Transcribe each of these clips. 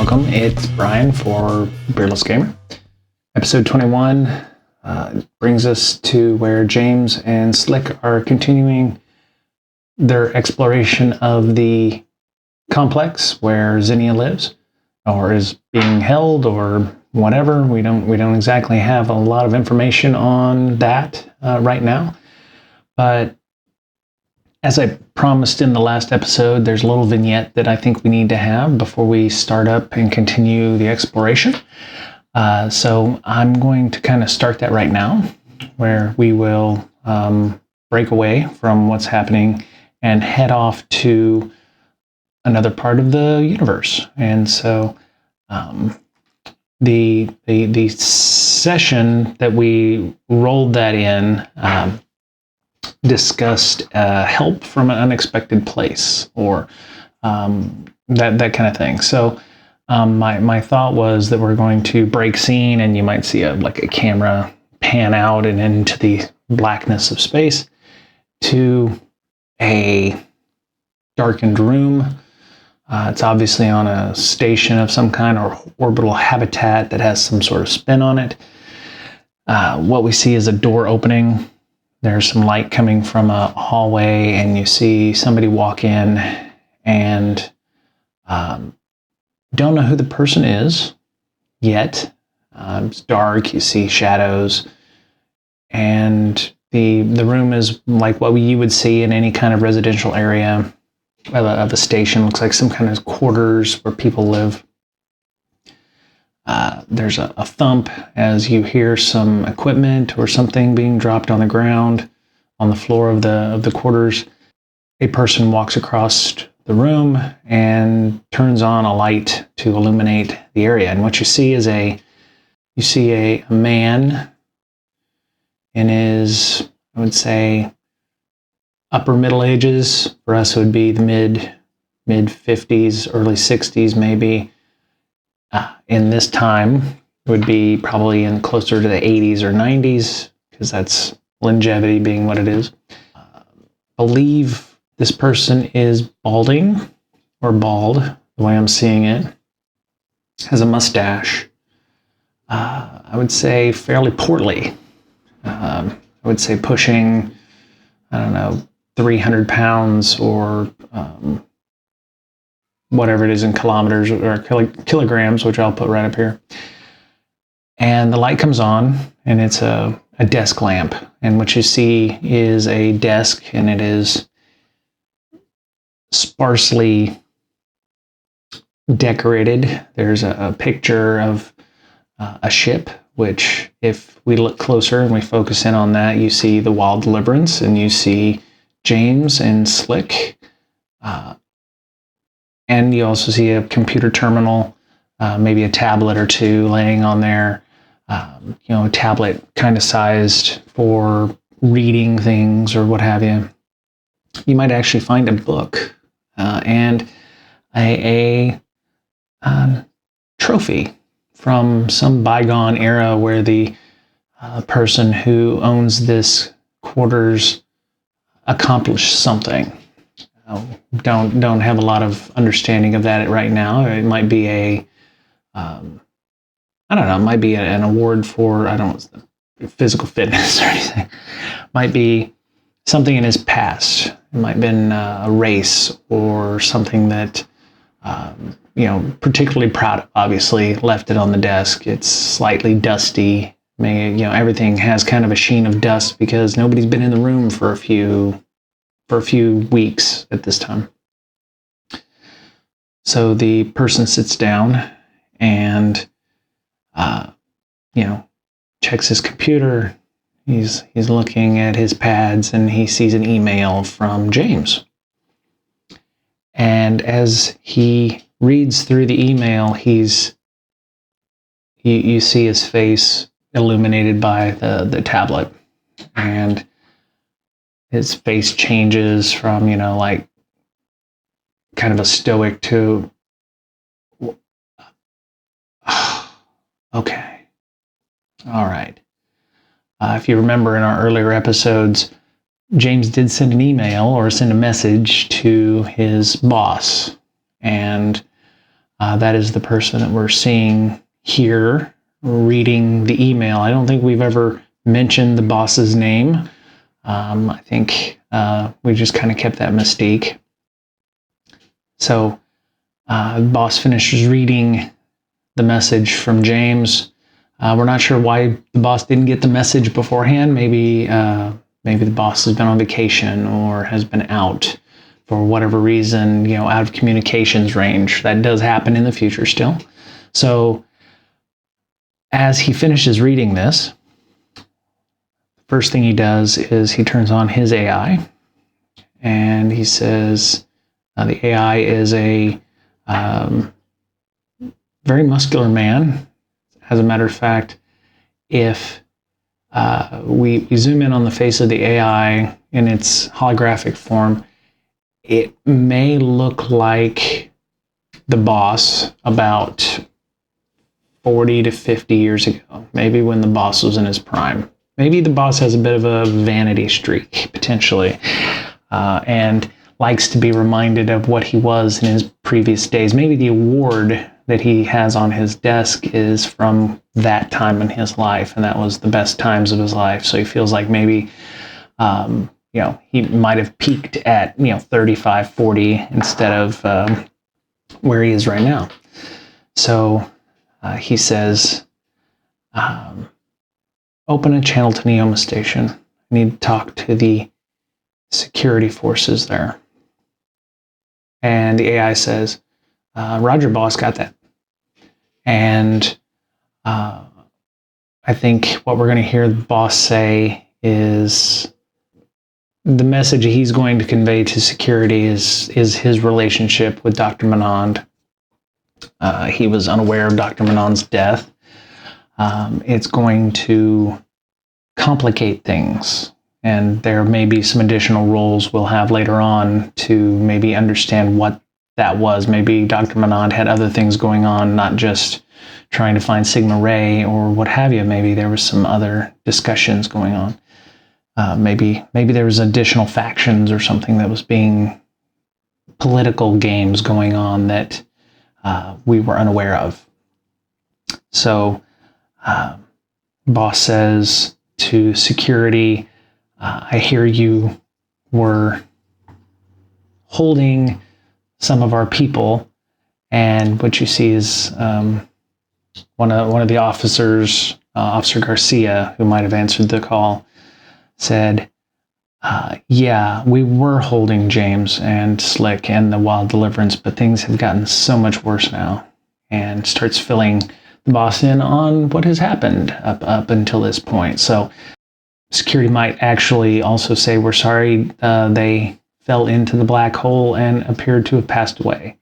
welcome. It's Brian for Beardless Gamer. Episode 21 brings us to where James and Slick are continuing their exploration of the complex where Zinnia lives, or is being held, or whatever. We don't exactly have a lot of information on that right now, but as I promised in the last episode, there's a little vignette that I think we need to have before we start up and continue the exploration. So I'm going to kind of start that right now, where we will break away from what's happening and head off to another part of the universe. And so the session that we rolled that in discussed help from an unexpected place, or that kind of thing. So my thought was that we're going to break scene, and you might see a camera pan out and into the blackness of space to a darkened room. It's obviously on a station of some kind, or orbital habitat that has some sort of spin on it. What we see is a door opening. There's some light coming from a hallway, and you see somebody walk in, and don't know who the person is yet. It's dark, you see shadows, and the room is like what you would see in any kind of residential area of a station. Looks like some kind of quarters where people live. There's a thump as you hear some equipment or something being dropped on the ground on the floor of the quarters. A person walks across the room and turns on a light to illuminate the area. And what you see is a man in his, I would say, upper middle ages. For us, it would be the mid 50s, early 60s, maybe. In this time, it would be probably in closer to the 80s or 90s, because that's longevity being what it is. Believe this person is balding, or bald, the way I'm seeing it. Has a mustache. I would say fairly portly. I would say pushing, 300 pounds, or whatever it is in kilometers or kilograms, which I'll put right up here. And the light comes on, and it's a desk lamp. And what you see is a desk, and it is sparsely decorated. There's a picture of a ship, which if we look closer and we focus in on that, you see the Wild Deliverance, and you see James and Slick. And you also see a computer terminal, maybe a tablet or two laying on there. A tablet kind of sized for reading things or what have you. You might actually find a book and a trophy from some bygone era where the person who owns this quarters accomplished something. Don't have a lot of understanding of that right now. It might be it might be an award for, physical fitness or anything. Might be something in his past. It might have been a race or something that, particularly proud of. Obviously, left it on the desk. It's slightly dusty. Everything has kind of a sheen of dust because nobody's been in the room for a few weeks at this time. So the person sits down and, checks his computer. He's looking at his pads, and he sees an email from James. And as he reads through the email, you see his face illuminated by the tablet, and his face changes from, kind of a stoic to, okay. All right. If you remember in our earlier episodes, James did send an email or send a message to his boss. And That is the person that we're seeing here reading the email. I don't think we've ever mentioned the boss's name. I think we just kind of kept that mystique. So the boss finishes reading the message from James. We're not sure why the boss didn't get the message beforehand. Maybe the boss has been on vacation or has been out for whatever reason, out of communications range. That does happen in the future still. So as he finishes reading this, first thing he does is he turns on his AI, and he says the AI is a very muscular man. As a matter of fact, if we zoom in on the face of the AI in its holographic form, it may look like the boss about 40 to 50 years ago, maybe when the boss was in his prime. Maybe the boss has a bit of a vanity streak, potentially, and likes to be reminded of what he was in his previous days. Maybe the award that he has on his desk is from that time in his life, and that was the best times of his life. So he feels like maybe, he might have peaked at, 35, 40 instead of where he is right now. So he says, open a channel to Neoma Station. I need to talk to the security forces there. And the AI says, Roger, boss, got that. And I think what we're going to hear the boss say is the message he's going to convey to security is his relationship with Dr. Manand. He was unaware of Dr. Manand's death. It's going to complicate things, and there may be some additional roles we'll have later on to maybe understand what that was. Maybe Dr. Manand had other things going on, not just trying to find Sigma Ray or what have you. Maybe there was some other discussions going on. Maybe there was additional factions or something that was being political games going on that we were unaware of. So boss says to security, I hear you were holding some of our people, and what you see is one of the officers, Officer Garcia, who might have answered the call, said, yeah, we were holding James and Slick and the Wild Deliverance, but things have gotten so much worse now, and starts filling the boss in on what has happened up until this point. So security might actually also say, we're sorry, they fell into the black hole and appeared to have passed away.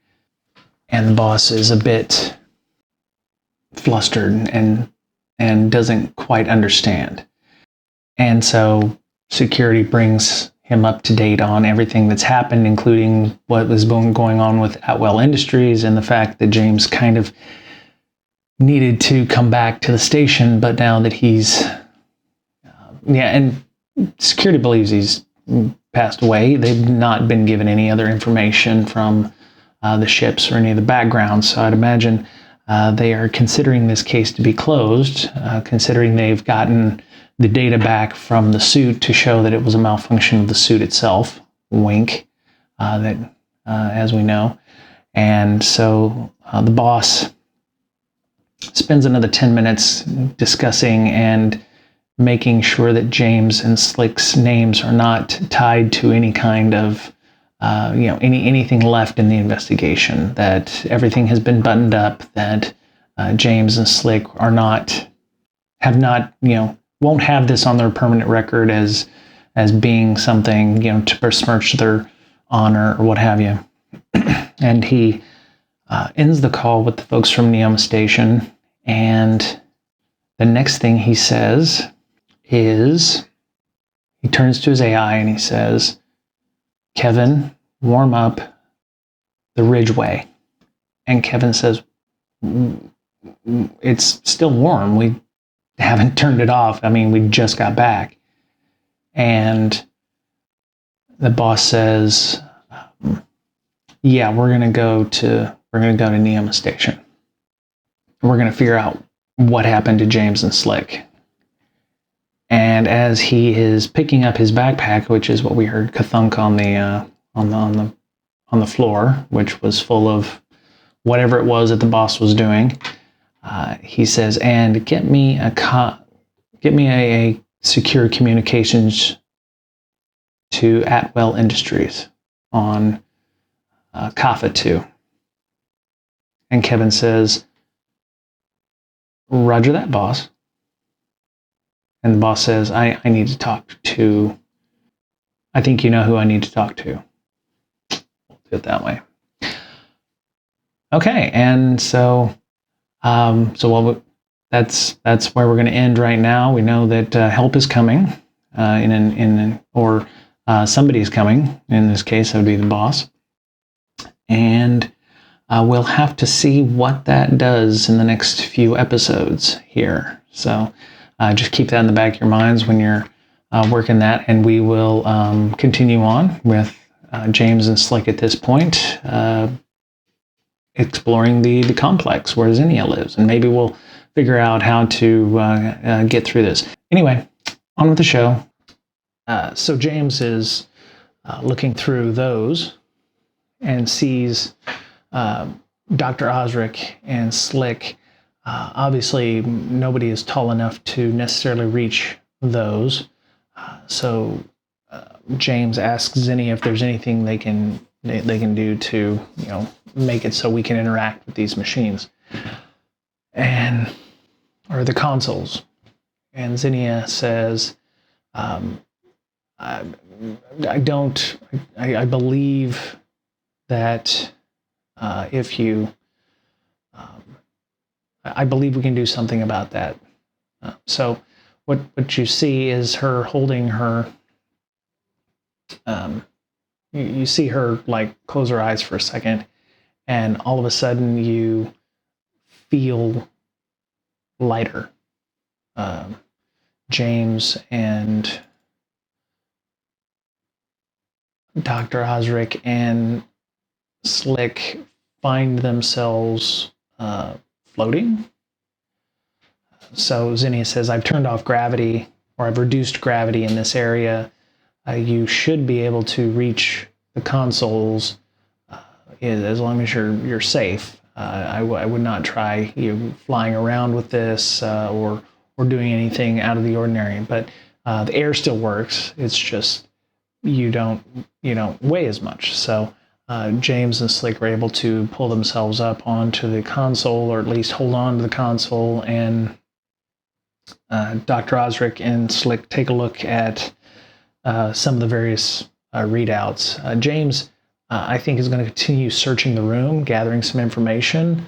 And the boss is a bit flustered and doesn't quite understand. And so security brings him up to date on everything that's happened, including what was going on with Atwell Industries and the fact that James kind of needed to come back to the station, but now that he's, and security believes he's passed away. They've not been given any other information from the ships or any of the background, so I'd imagine they are considering this case to be closed, considering they've gotten the data back from the suit to show that it was a malfunction of the suit itself, wink, as we know. And so the boss spends another 10 minutes discussing and making sure that James and Slick's names are not tied to any kind of, anything left in the investigation, that everything has been buttoned up, that James and Slick won't have this on their permanent record as being something, to besmirch their honor or what have you. And he ends the call with the folks from Neoma Station, and the next thing he says is, he turns to his AI and he says, Kevin, warm up the Ridgeway. And Kevin says, it's still warm. We haven't turned it off. I mean, we just got back. And the boss says, yeah, we're going to go to we're going to go to Neoma Station. We're going to figure out what happened to James and Slick. And as he is picking up his backpack, which is what we heard ka-thunk on the floor, which was full of whatever it was that the boss was doing, he says, "And get me a secure communications to Atwell Industries on Kappa 2." And Kevin says, "Roger that, boss." And the boss says, I need to talk to, I think you know who I need to talk to. We'll do it that way. Okay, and so that's where we're going to end right now. We know that help is coming, or somebody's coming. In this case, that would be the boss. And we'll have to see what that does in the next few episodes here. So just keep that in the back of your minds when you're working that, and we will continue on with James and Slick at this point, exploring the complex where Zinnia lives, and maybe we'll figure out how to get through this. Anyway, on with the show. So James is looking through those and sees Dr. Osric and Slick. Obviously, nobody is tall enough to necessarily reach those. So James asks Zinnia if there's anything they can do to, make it so we can interact with these machines, or the consoles. And Zinnia says, I believe that I believe we can do something about that. So what you see is her holding her, you see her like close her eyes for a second, and all of a sudden you feel lighter. James and Dr. Osric and Slick find themselves floating. So Zinnia says, "I've turned off gravity, or I've reduced gravity in this area. You should be able to reach the consoles as long as you're safe. I would not try flying around with this or doing anything out of the ordinary. But the air still works. It's just you don't weigh as much." So James and Slick are able to pull themselves up onto the console, or at least hold on to the console, and Dr. Osric and Slick take a look at some of the various readouts. James, I think, is going to continue searching the room, gathering some information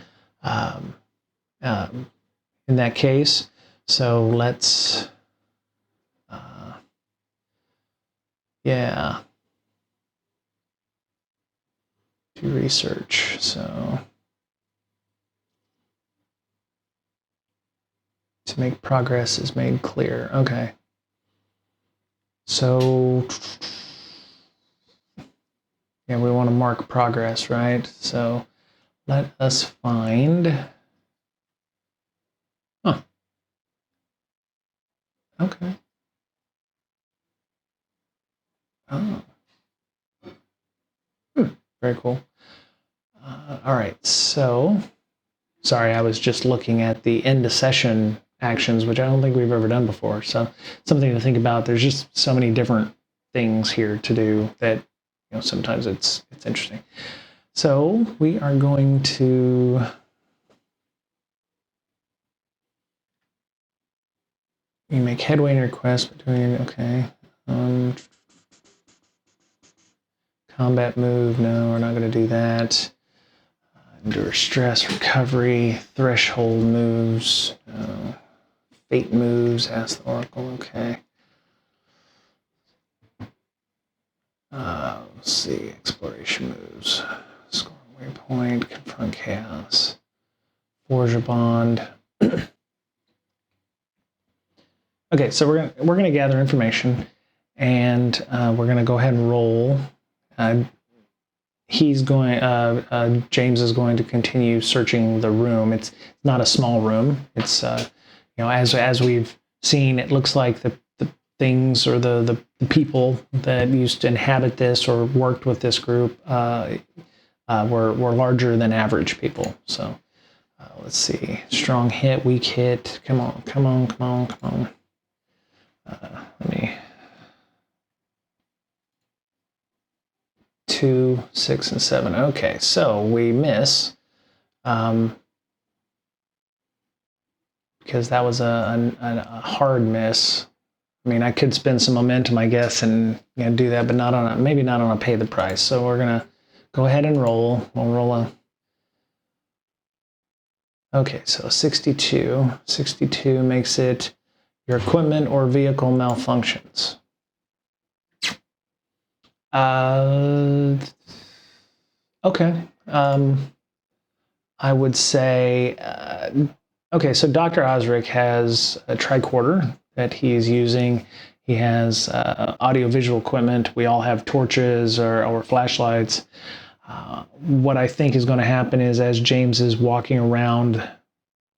in that case. So let's, do research. So to make progress is made clear. Okay. So we want to mark progress, right? So let us find. Okay. Oh. Very cool. All right. So, sorry, I was just looking at the end of session actions, which I don't think we've ever done before. So, something to think about. There's just so many different things here to do that sometimes it's interesting. So we are going to make headway in your quest between combat move. No, we're not going to do that. Endure stress, recovery, threshold moves, fate moves, ask the oracle. Okay. Let's see, exploration moves, score waypoint, confront chaos, forge a bond. Okay, so we're gonna gather information, and we're gonna go ahead and roll James is going to continue searching the room. It's not a small room. It's as we've seen, it looks like the things or the people that used to inhabit this or worked with this group were larger than average people. So let's see. Strong hit, weak hit. Come on. Let me. 2, 6, and 7. Okay, so we miss because that was a hard miss. I mean, I could spend some momentum, I guess, and do that, but maybe not on a pay the price. So we're gonna go ahead and roll. We'll roll a. Okay, so 62. 62 makes it your equipment or vehicle malfunctions. Okay. I would say, okay, so Dr. Osric has a tricorder that he is using. He has audiovisual equipment. We all have torches or flashlights. What I think is going to happen is as James is walking around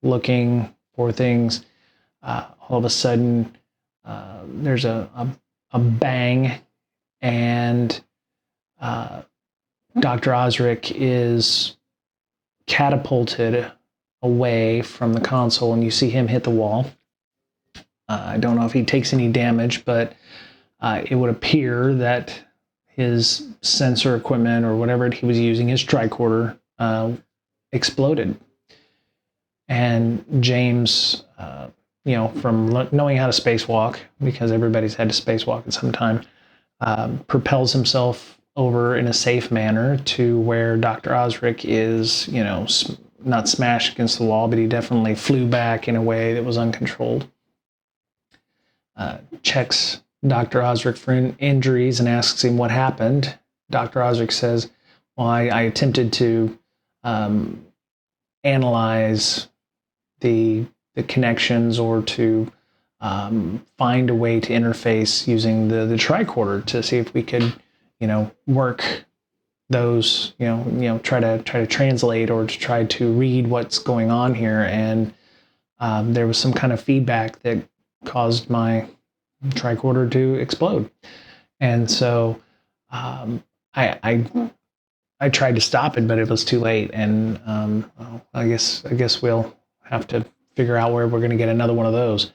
looking for things, all of a sudden there's a bang, and Dr. Osric is catapulted away from the console, and you see him hit the wall. I don't know if he takes any damage, but it would appear that his sensor equipment or whatever he was using, his tricorder, exploded. And James, from knowing how to spacewalk, because everybody's had to spacewalk at some time, propels himself over in a safe manner to where Dr. Osric is, not smashed against the wall, but he definitely flew back in a way that was uncontrolled. Checks Dr. Osric for injuries and asks him what happened. Dr. Osric says, well, I attempted to analyze the connections or to find a way to interface using the tricorder to see if we could, work those, try to translate or to try to read what's going on here. And there was some kind of feedback that caused my tricorder to explode. And so I tried to stop it, but it was too late. And I guess we'll have to figure out where we're going to get another one of those.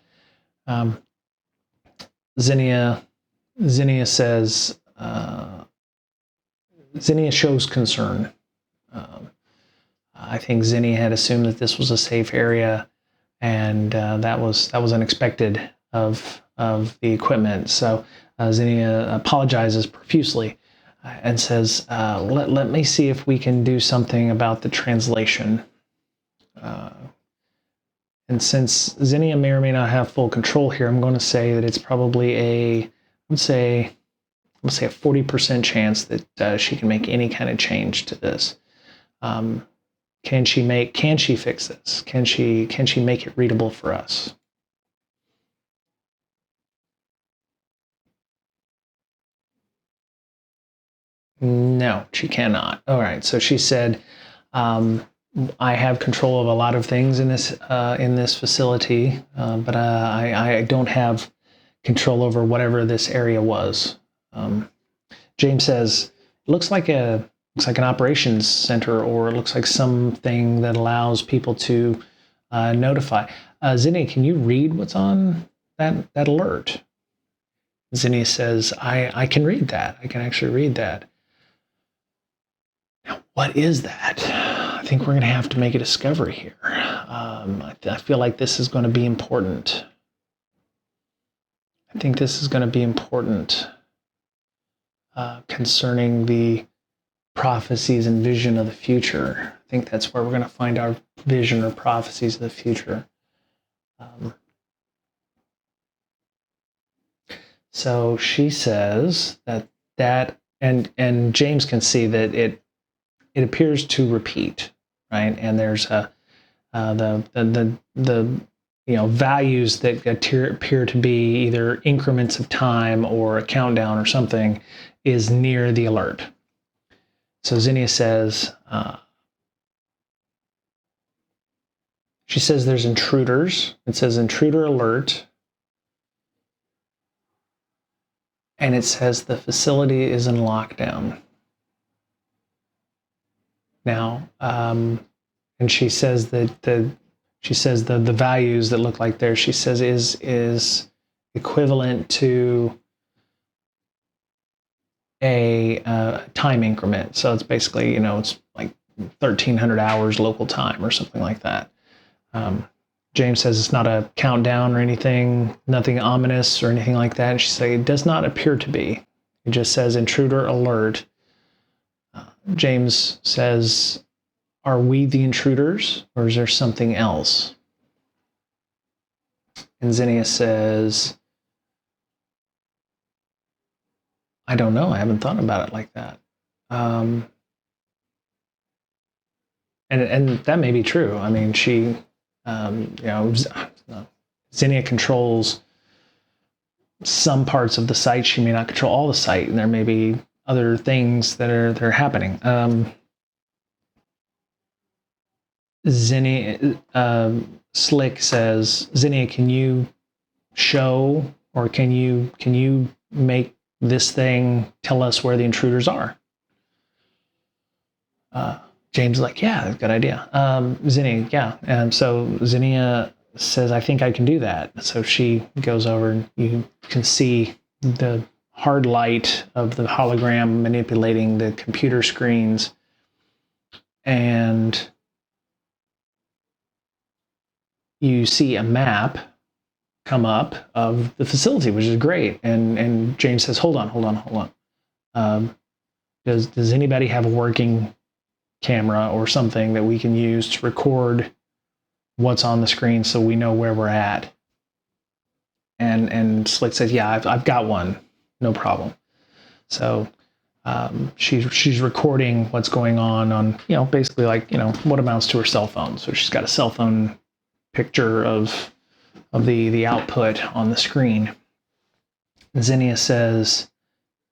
Zinnia says, Zinnia shows concern. I think Zinnia had assumed that this was a safe area, and that was unexpected of the equipment. So Zinnia apologizes profusely and says, let me see if we can do something about the translation. And since Zinnia may or may not have full control here, I'm going to say that it's probably I would say a 40% chance that she can make any kind of change to this. Can she fix this? Can she make it readable for us? No, she cannot. All right. So she said, I have control of a lot of things in this facility, but I don't have control over whatever this area was. James says, it looks like an operations center, or it looks like something that allows people to notify. Zinnia, can you read what's on that alert? Zinnia says, I can read that. I can actually read that. Now, what is that? I think we're going to have to make a discovery here. I feel like this is going to be important. I think this is going to be important concerning the prophecies and vision of the future. I think that's where we're going to find our vision or prophecies of the future. So she says that and James can see that it appears to repeat, right? And there's the values that appear to be either increments of time or a countdown or something is near the alert. So Zinnia says, she says there's intruders. It says intruder alert. And it says the facility is in lockdown. Now, and she says that the values that look like there, she says is equivalent to a time increment. So it's basically, it's like 1,300 hours local time or something like that. James says it's not a countdown or anything, nothing ominous or anything like that. And she says it does not appear to be. It just says intruder alert. James says, are we the intruders or is there something else? And Zinnia says, I don't know. I haven't thought about it like that. And that may be true. I mean, she, Zinnia controls some parts of the site. She may not control all the site, and there may be other things that are happening. Zinnia, Slick says, Zinnia, can you show or can you make this thing tell us where the intruders are? James is like, yeah, good idea. Zinnia, yeah. And so Zinnia says, I think I can do that. So she goes over and you can see the hard light of the hologram manipulating the computer screens. And you see a map come up of the facility, which is great. And James says, hold on. Does anybody have a working camera or something that we can use to record what's on the screen so we know where we're at? And Slick says, yeah, I've got one, no problem. So she's recording what's going on, basically like, what amounts to her cell phone. So she's got a cell phone picture of the output on the screen. Zinnia says,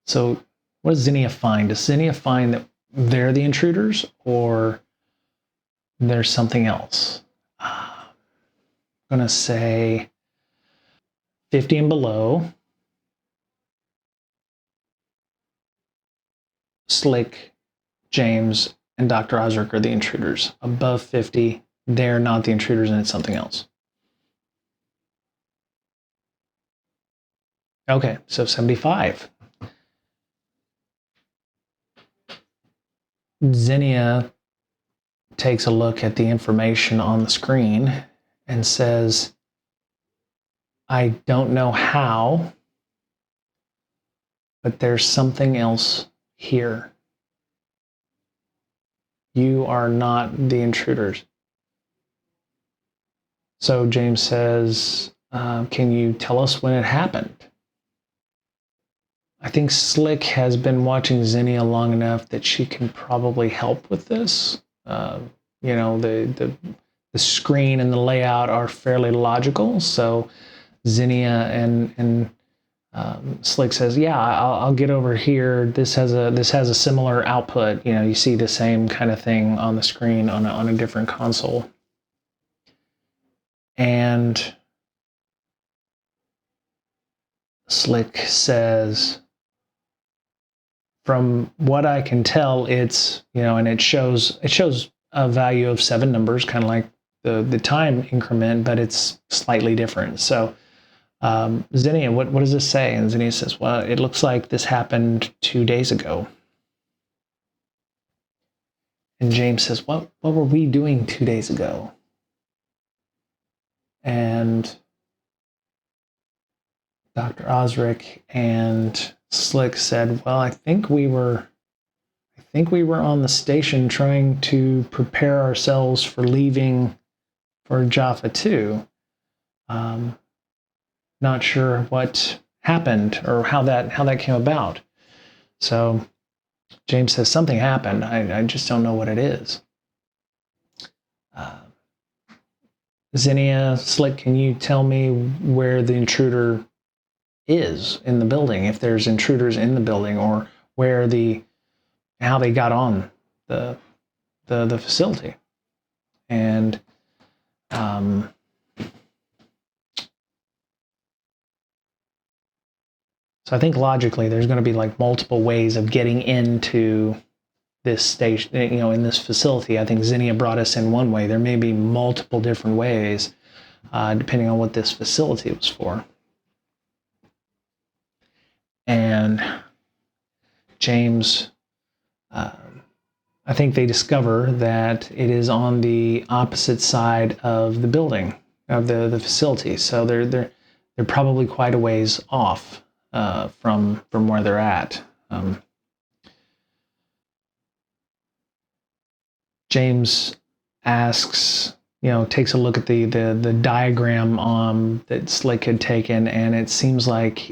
so what does Zinnia find? Does Zinnia find that they're the intruders or there's something else? I'm going to say 50 and below. Slick, James, and Dr. Osric are the intruders. Above 50, they're not the intruders and it's something else. Okay, so 75. Zinnia takes a look at the information on the screen and says, I don't know how, but there's something else here. You are not the intruders. So James says, can you tell us when it happened? I think Slick has been watching Zinnia long enough that she can probably help with this. The screen and the layout are fairly logical. So Zinnia and Slick says, yeah, I'll get over here. This has a similar output. You see the same kind of thing on the screen on a different console. And Slick says, from what I can tell, it's, and it shows a value of 7 numbers, kind of like the time increment, but it's slightly different. So Zinnia, what does this say? And Zinnia says, well, it looks like this happened 2 days ago. And James says, what were we doing 2 days ago? And Dr. Osric and Slick said, well, I think we were on the station trying to prepare ourselves for leaving for Jaffa 2. Not sure what happened or how that came about. So James says something happened. I just don't know what it is. Zinnia, Slick, can you tell me where the intruder is in the building? If there's intruders in the building, or where the how they got on the facility. And so I think logically there's going to be like multiple ways of getting into this station, in this facility. I think Zinnia brought us in one way. There may be multiple different ways, depending on what this facility was for. And James, I think they discover that it is on the opposite side of the building, of the facility. So they're probably quite a ways off from where they're at. James asks, takes a look at the diagram that Slick had taken, and it seems like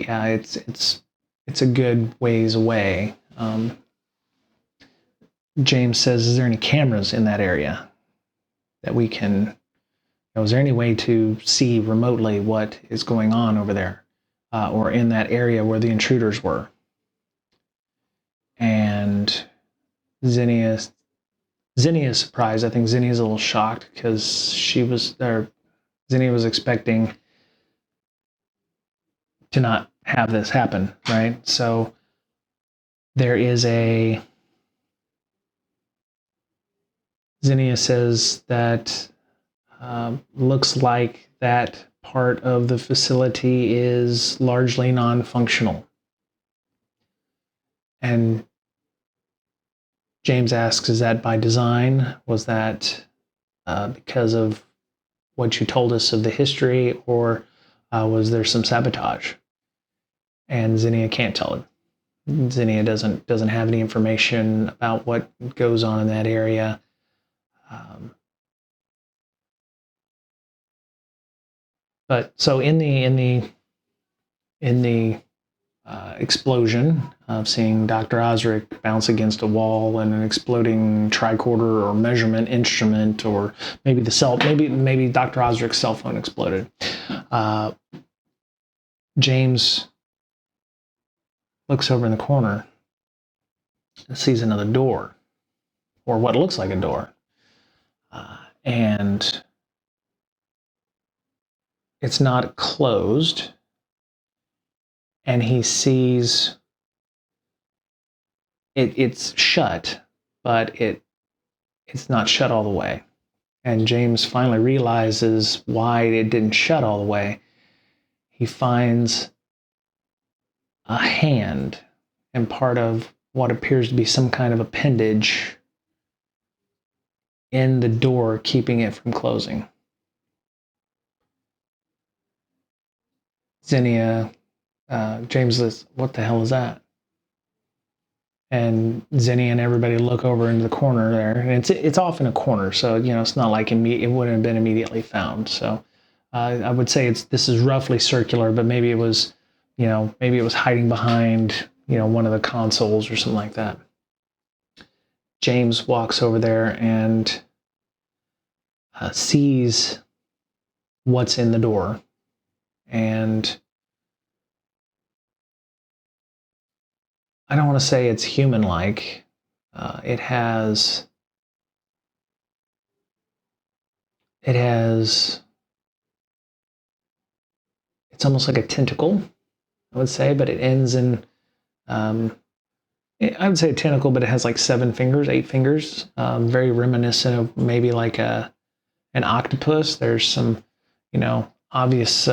it's a good ways away. James says, "Is there any cameras in that area that we can? Is there any way to see remotely what is going on over there, or in that area where the intruders were?" And Zinnia is surprised. I think Zinnia is a little shocked because Zinnia was expecting to not have this happen, right? So there is Zinnia says that looks like that part of the facility is largely non-functional. And James asks, is that by design? Was that because of what you told us of the history, or was there some sabotage? And Zinnia can't tell him. Zinnia doesn't have any information about what goes on in that area. But so in the explosion of seeing Dr. Osric bounce against a wall and an exploding tricorder or measurement instrument, or maybe maybe Dr. Osric's cell phone exploded. James looks over in the corner and sees another door, or what looks like a door, and it's not closed. And he sees it's shut, but it's not shut all the way. And James finally realizes why it didn't shut all the way. He finds a hand and part of what appears to be some kind of appendage in the door, keeping it from closing. Zinnia, James says, "What the hell is that?" And Zinnia and everybody look over into the corner there, and it's off in a corner, so it's not like it wouldn't have been immediately found. So I would say this is roughly circular, but maybe it was hiding behind one of the consoles or something like that. James walks over there and sees what's in the door, and I don't want to say it's human-like. It's almost like a tentacle, I would say, but it ends in, I would say a tentacle, but it has like 8 fingers, very reminiscent of maybe like an octopus. There's some, obvious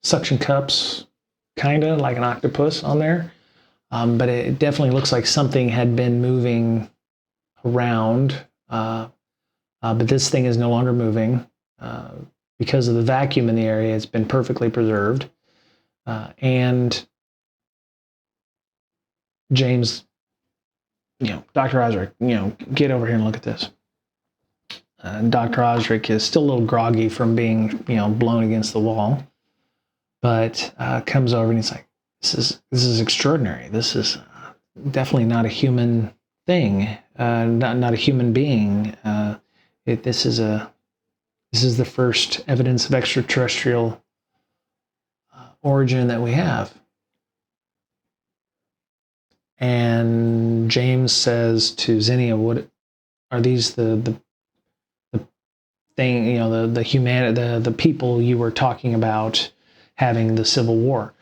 suction cups, kind of like an octopus on there. But it definitely looks like something had been moving around. But this thing is no longer moving. Because of the vacuum in the area, it's been perfectly preserved. And James, Dr. Osric, get over here and look at this. Dr. Osric is still a little groggy from being, blown against the wall, but comes over and he's like, this is extraordinary. This is definitely not a human thing, not a human being. This is the first evidence of extraterrestrial origin that we have. And James says to Zinnia, "What are these? The thing? You know, the people you were talking about having the Civil War?"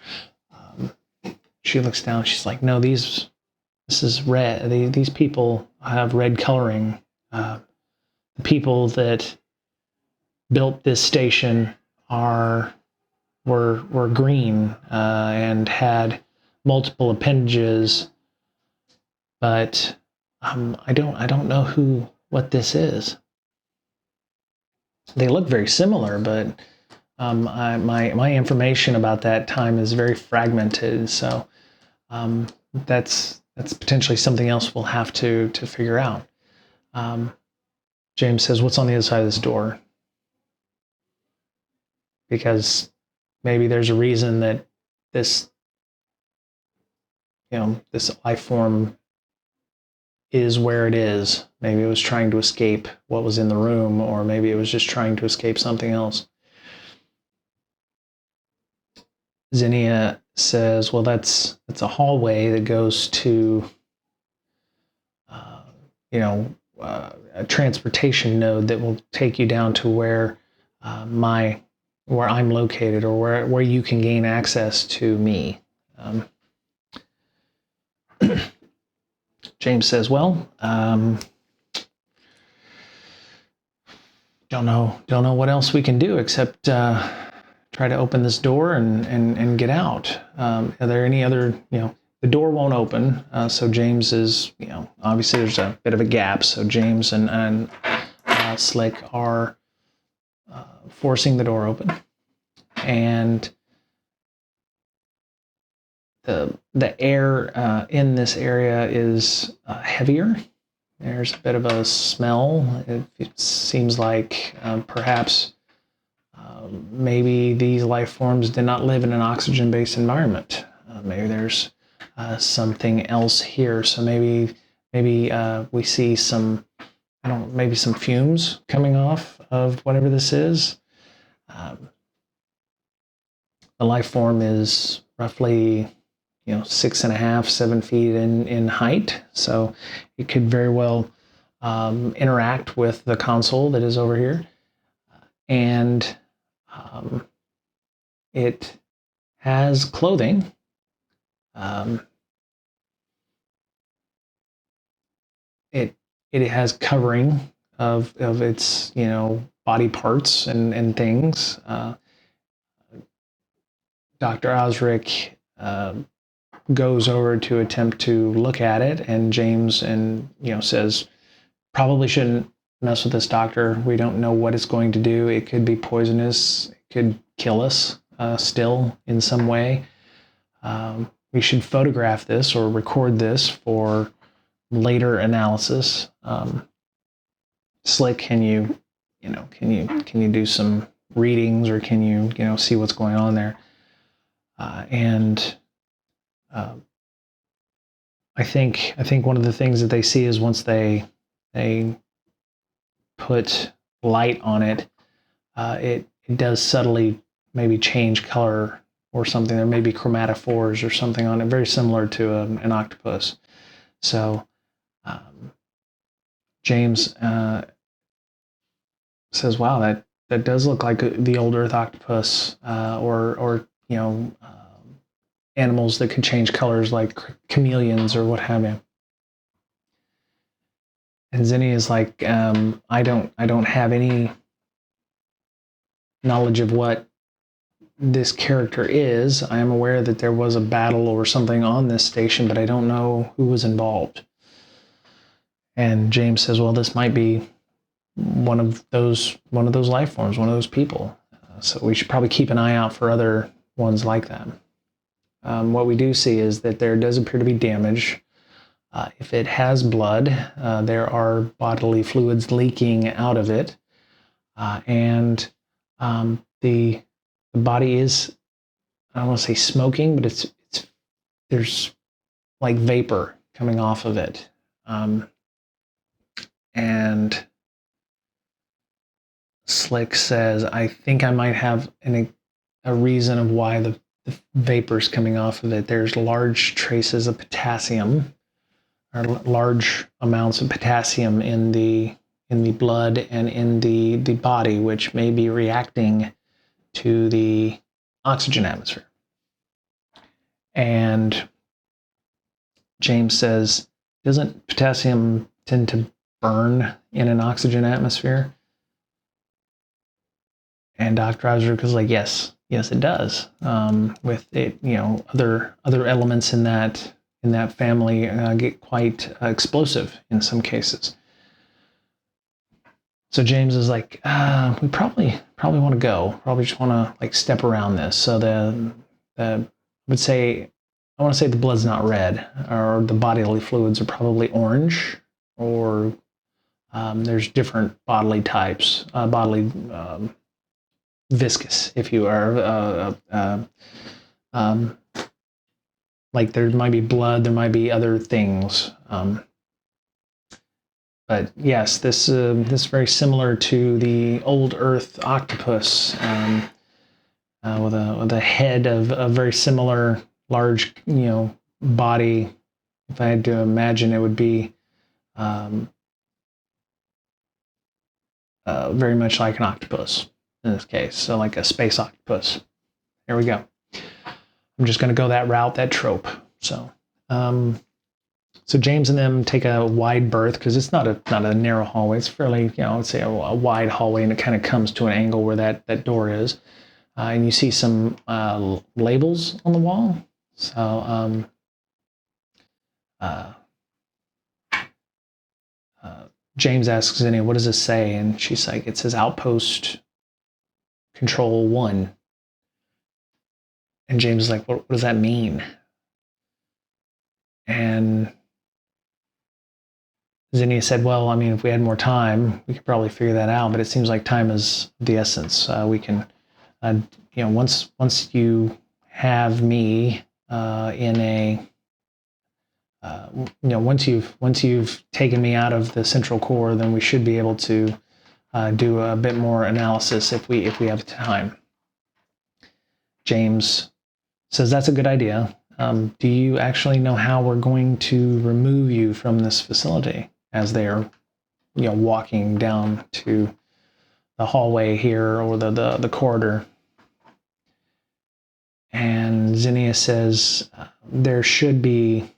She looks down. She's like, "No, this is red. These people have red coloring. The people that built this station were green and had multiple appendages, but I don't know what this is. They look very similar, but my information about that time is very fragmented. So that's potentially something else we'll have to figure out." James says, "What's on the other side of this door?" Because maybe there's a reason that this life form is where it is. Maybe it was trying to escape what was in the room, or maybe it was just trying to escape something else. Zinnia says, "Well, that's a hallway that goes to a transportation node that will take you down to where I'm located, or where you can gain access to me." James says, "Well, don't know what else we can do except try to open this door and get out. Are there any other, the door won't open, so James is, obviously there's a bit of a gap, so James and Slick are forcing the door open, and the air in this area is heavier. There's a bit of a smell. It seems like perhaps maybe these life forms did not live in an oxygen-based environment. Maybe there's something else here. So maybe we see some, maybe some fumes coming off of whatever this is. The life form is roughly 6.5, 7 feet in height. So it could very well interact with the console that is over here. And it has clothing. It has covering of its body parts and things. Dr. Osric goes over to attempt to look at it, and James says, "Probably shouldn't mess with this, doctor. We don't know what it's going to do. It could be poisonous. It could kill us still in some way. We should photograph this or record this for later analysis. Slick, can you do some readings, or can you see what's going on there?" I think one of the things that they see is once they put light on it, it does subtly maybe change color or something. There may be chromatophores or something on it, very similar to an octopus. So James says, "Wow, that does look like the old Earth octopus, or animals that could change colors like chameleons or what have you." And Zinni is like, I don't have any knowledge of what this character is. I am aware that there was a battle or something on this station, but I don't know who was involved." And James says, "Well, this might be one of those life forms, one of those people. So we should probably keep an eye out for other ones like that." What we do see is that there does appear to be damage. If it has blood, there are bodily fluids leaking out of it, and the body is, I don't want to say smoking, but there's like vapor coming off of it, and Slick says, "I think I might have a reason of why the vapors coming off of it, there's large traces of potassium, or large amounts of potassium in the blood and in the body, which may be reacting to the oxygen atmosphere. And James says, doesn't potassium tend to burn in an oxygen atmosphere? And Dr. Osric is like, yes, it does. With it, other elements in that family get quite explosive in some cases. So James is like, we probably want to go. Probably just want to like step around this. So I want to say the blood's not red, or the bodily fluids are probably orange, or there's different bodily types, viscous, if you are, like there might be blood, there might be other things. But yes, this is very similar to the old Earth octopus, with a head of a very similar large, body. If I had to imagine, it would be very much like an octopus in this case, so like a space octopus. There we go. I'm just going to go that route, that trope. So, so James and them take a wide berth, because it's not a narrow hallway. It's fairly, I would say a wide hallway, and it kind of comes to an angle where that door is. And you see some labels on the wall. So James asks Zinnia, what does this say? And she's like, it says Outpost Control 1. And James is like, what does that mean? And Zinnia said, well, I mean, if we had more time, we could probably figure that out, but it seems like time is the essence. We can, once you have me in a, once you've taken me out of the central core, then we should be able to do a bit more analysis if we have time. James says, that's a good idea. Do you actually know how we're going to remove you from this facility? As they are, walking down to the hallway here, or the corridor. And Zinnia says, there should be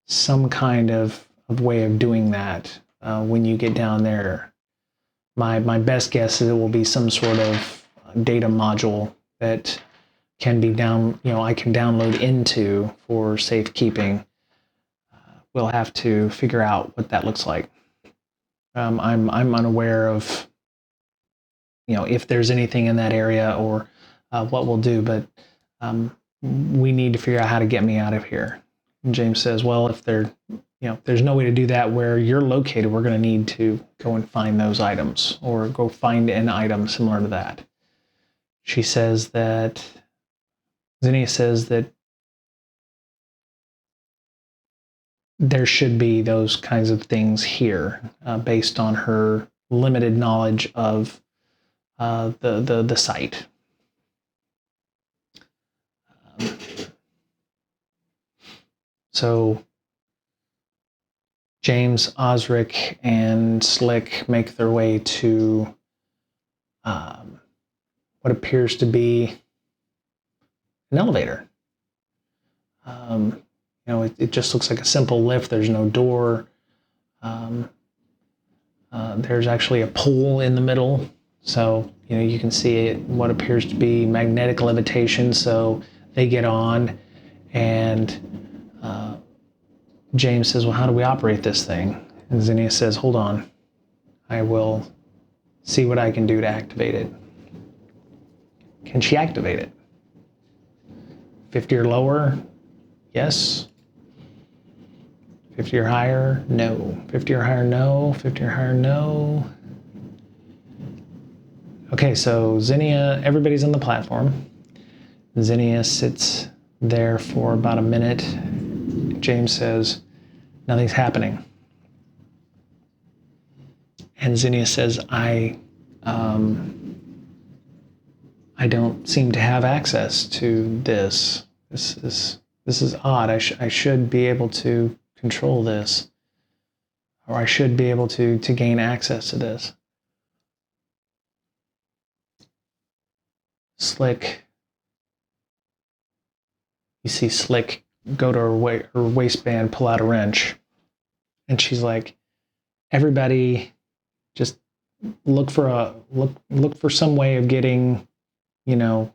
some kind of way of doing that when you get down there. My best guess is it will be some sort of data module that can be I can download into for safekeeping. We'll have to figure out what that looks like. I'm unaware of, if there's anything in that area or what we'll do, but we need to figure out how to get me out of here. And James says, well, if there's no way to do that where you're located, we're going to need to go and find those items, or go find an item similar to that. Zinnia says that there should be those kinds of things here, based on her limited knowledge of the site. So James, Osric, and Slick make their way to what appears to be an elevator. It just looks like a simple lift. There's no door. There's actually a pole in the middle. So, you can see what appears to be magnetic levitation. So they get on, and James says, well, how do we operate this thing? And Zinnia says, hold on. I will see what I can do to activate it. Can she activate it? 50 or lower? Yes. 50 or higher? No. 50 or higher? No. 50 or higher? No. Okay, so Zinnia, everybody's on the platform. Zinnia sits there for about a minute. James says, nothing's happening. And Zinnia says, I don't seem to have access to this. This is odd. I should be able to control this, or I should be able to gain access to this. Slick. You see Slick go to her waistband, pull out a wrench, and she's like, "Everybody, just look for some way of getting, look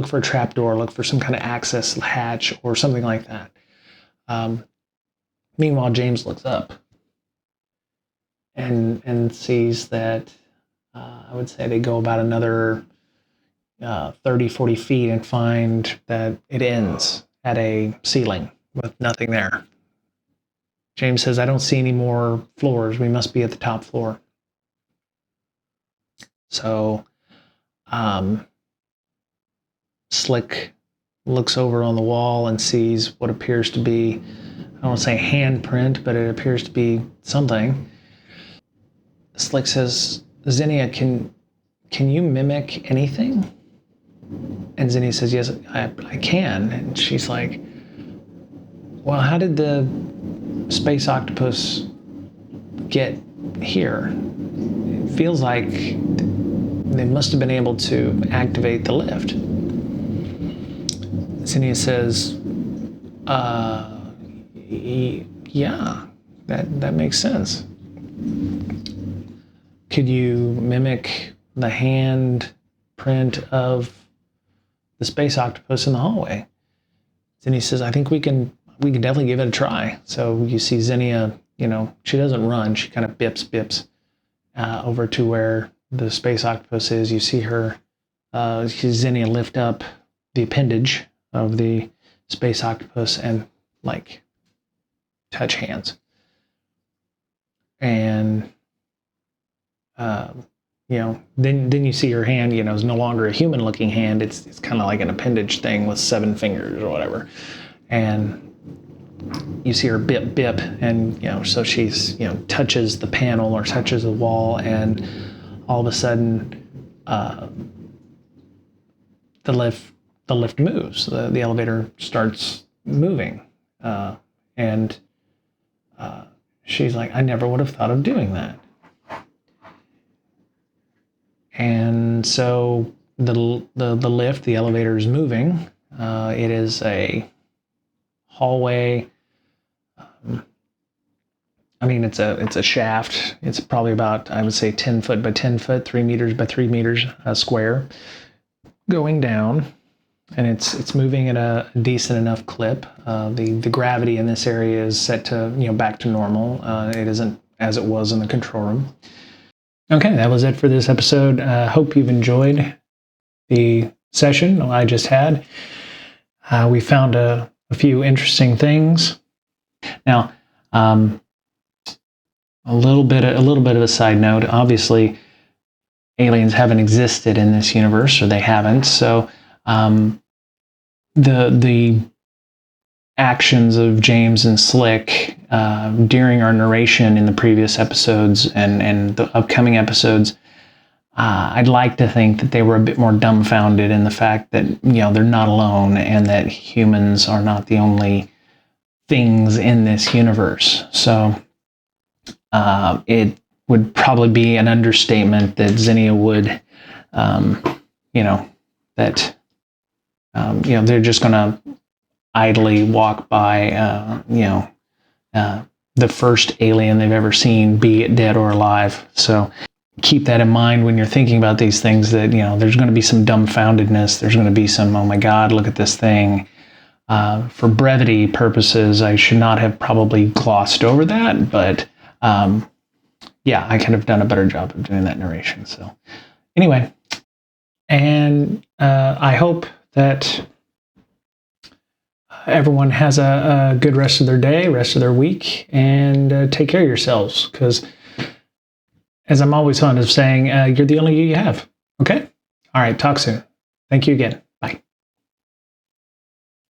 for a trapdoor, look for some kind of access hatch or something like that." Meanwhile, James looks up and sees that I would say they go about another 30, 40 feet and find that it ends at a ceiling with nothing there. James says, "I don't see any more floors. We must be at the top floor." So Slick looks over on the wall and sees what appears to be, I don't want to say handprint, but it appears to be something. Slick says, "Zinnia, can you mimic anything?" And Zinnia says, "Yes, I can." And she's like, "Well, how did the space octopus get here? It feels like they must have been able to activate the lift." Zinnia says, yeah, that makes sense. Could you mimic the hand print of the space octopus in the hallway?" Zinnia says, "I think we can definitely give it a try." So you see Zinnia, she doesn't run. She kind of bips over to where the space octopus is. You see her, Zinnia lift up the appendage of the space octopus and touch hands. And then you see her hand, is no longer a human looking hand. It's kind of like an appendage thing with 7 fingers or whatever. And you see her bip, and so she's touches the panel or touches the wall, and all of a sudden the lift moves. The elevator starts moving, and she's like, "I never would have thought of doing that." And so the lift, the elevator is moving. It is a hallway. It's a shaft. It's probably about, I would say, 10 foot by 10 foot, 3 meters by 3 meters square, going down, and it's moving at a decent enough clip. The gravity in this area is set to back to normal. It isn't as it was in the control room. Okay, that was it for this episode. Hope you've enjoyed the session I just had. We found a few interesting things. Now, a little bit of a side note. Obviously, aliens haven't existed in this universe, or they haven't. So, the actions of James and Slick during our narration in the previous episodes and the upcoming episodes, I'd like to think that they were a bit more dumbfounded in the fact that they're not alone and that humans are not the only things in this universe. So it would probably be an understatement that Zinnia would, they're just going to idly walk by, the first alien they've ever seen, be it dead or alive. So keep that in mind when you're thinking about these things, that, there's going to be some dumbfoundedness. There's going to be some, oh my God, look at this thing. For brevity purposes, I should not have probably glossed over that, but yeah, I could have done a better job of doing that narration. So anyway, and I hope that everyone has a good rest of their day, rest of their week, and take care of yourselves, because as I'm always fond of saying, you're the only you have. Okay? All right, talk soon. Thank you again.